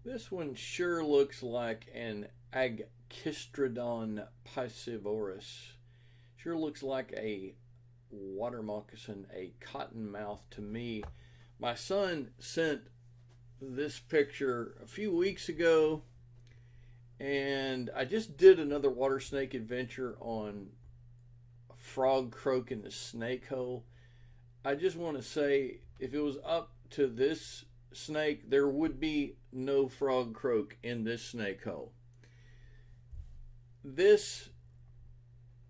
This one sure looks like an Agkistrodon piscivorus. Sure looks like a water moccasin, a cottonmouth to me. My son sent this picture a few weeks ago, and I just did another Watersnake Adventure on a frog croak in the snake hole. I just want to say, if it was up to this snake, there would be no frog croak in this snake hole. This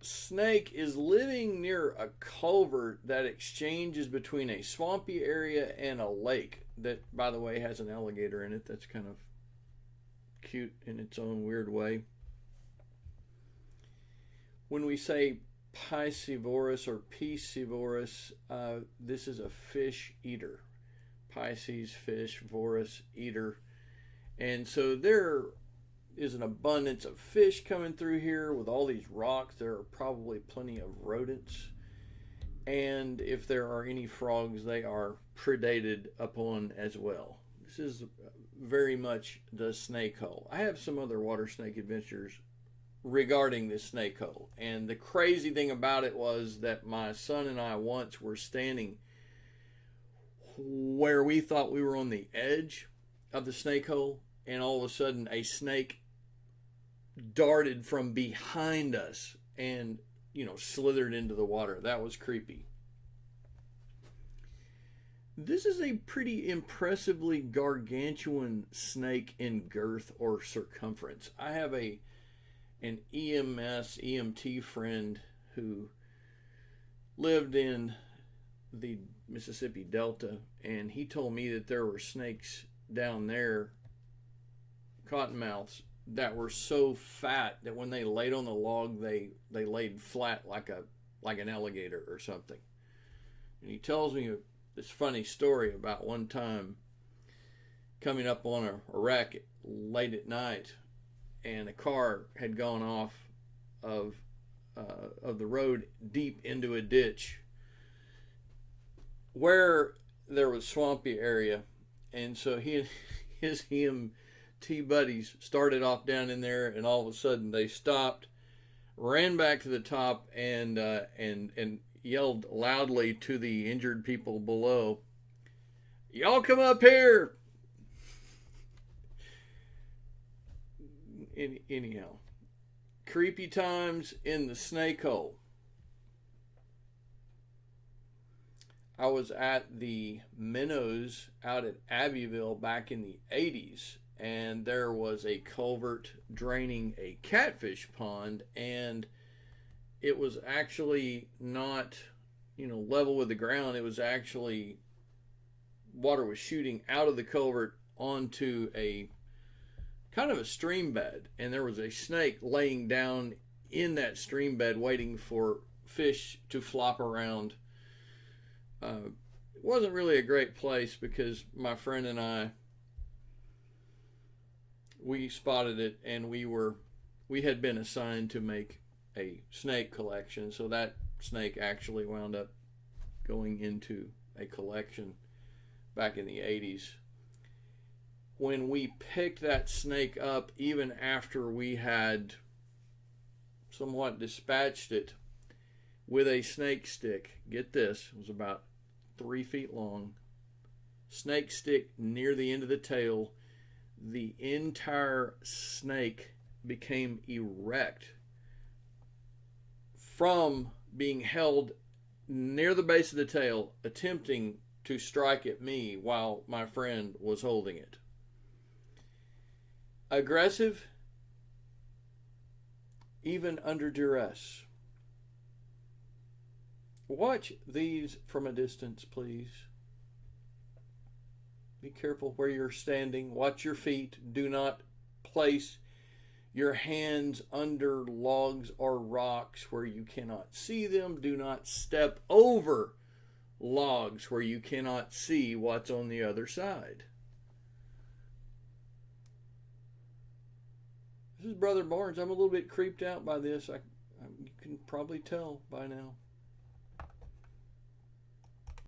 snake is living near a culvert that exchanges between a swampy area and a lake that, by the way, has an alligator in it. That's kind of cute in its own weird way. When we say piscivorous or piscivorous, this is a fish eater. Pisces, fish, vorus, eater. And so there is an abundance of fish coming through here with all these rocks. There are probably plenty of rodents. And if there are any frogs, they are predated upon as well. This is very much the snake hole. I have some other water snake adventures regarding this snake hole. And the crazy thing about it was that my son and I once were standing where we thought we were on the edge of the snake hole, and all of a sudden a snake darted from behind us and, slithered into the water. That was creepy. This is a pretty impressively gargantuan snake in girth or circumference. I have an EMT friend who lived in the Mississippi Delta, and he told me that there were snakes down there, cottonmouths, that were so fat that when they laid on the log, they laid flat like an alligator or something. And he tells me this funny story about one time coming up on a wreck late at night, and a car had gone off of the road deep into a ditch where there was swampy area, and so he and his EMT buddies started off down in there, and all of a sudden they stopped, ran back to the top, and yelled loudly to the injured people below, "Y'all come up here!" Anyhow, creepy times in the snake hole. I was at the Minnows out at Abbeville back in the 80s, and there was a culvert draining a catfish pond, and it was actually not, level with the ground. It was actually, water was shooting out of the culvert onto a kind of a stream bed, and there was a snake laying down in that stream bed waiting for fish to flop around. It wasn't really a great place because my friend and I, we spotted it, and we had been assigned to make a snake collection, so that snake actually wound up going into a collection back in the 80s. When we picked that snake up, even after we had somewhat dispatched it with a snake stick, get this, it was about 3 feet long, snake stick near the end of the tail, the entire snake became erect from being held near the base of the tail, attempting to strike at me while my friend was holding it. Aggressive, even under duress. Watch these from a distance, please. Be careful where you're standing. Watch your feet. Do not place your hands under logs or rocks where you cannot see them. Do not step over logs where you cannot see what's on the other side. This is Brother Barnes. I'm a little bit creeped out by this. You can probably tell by now.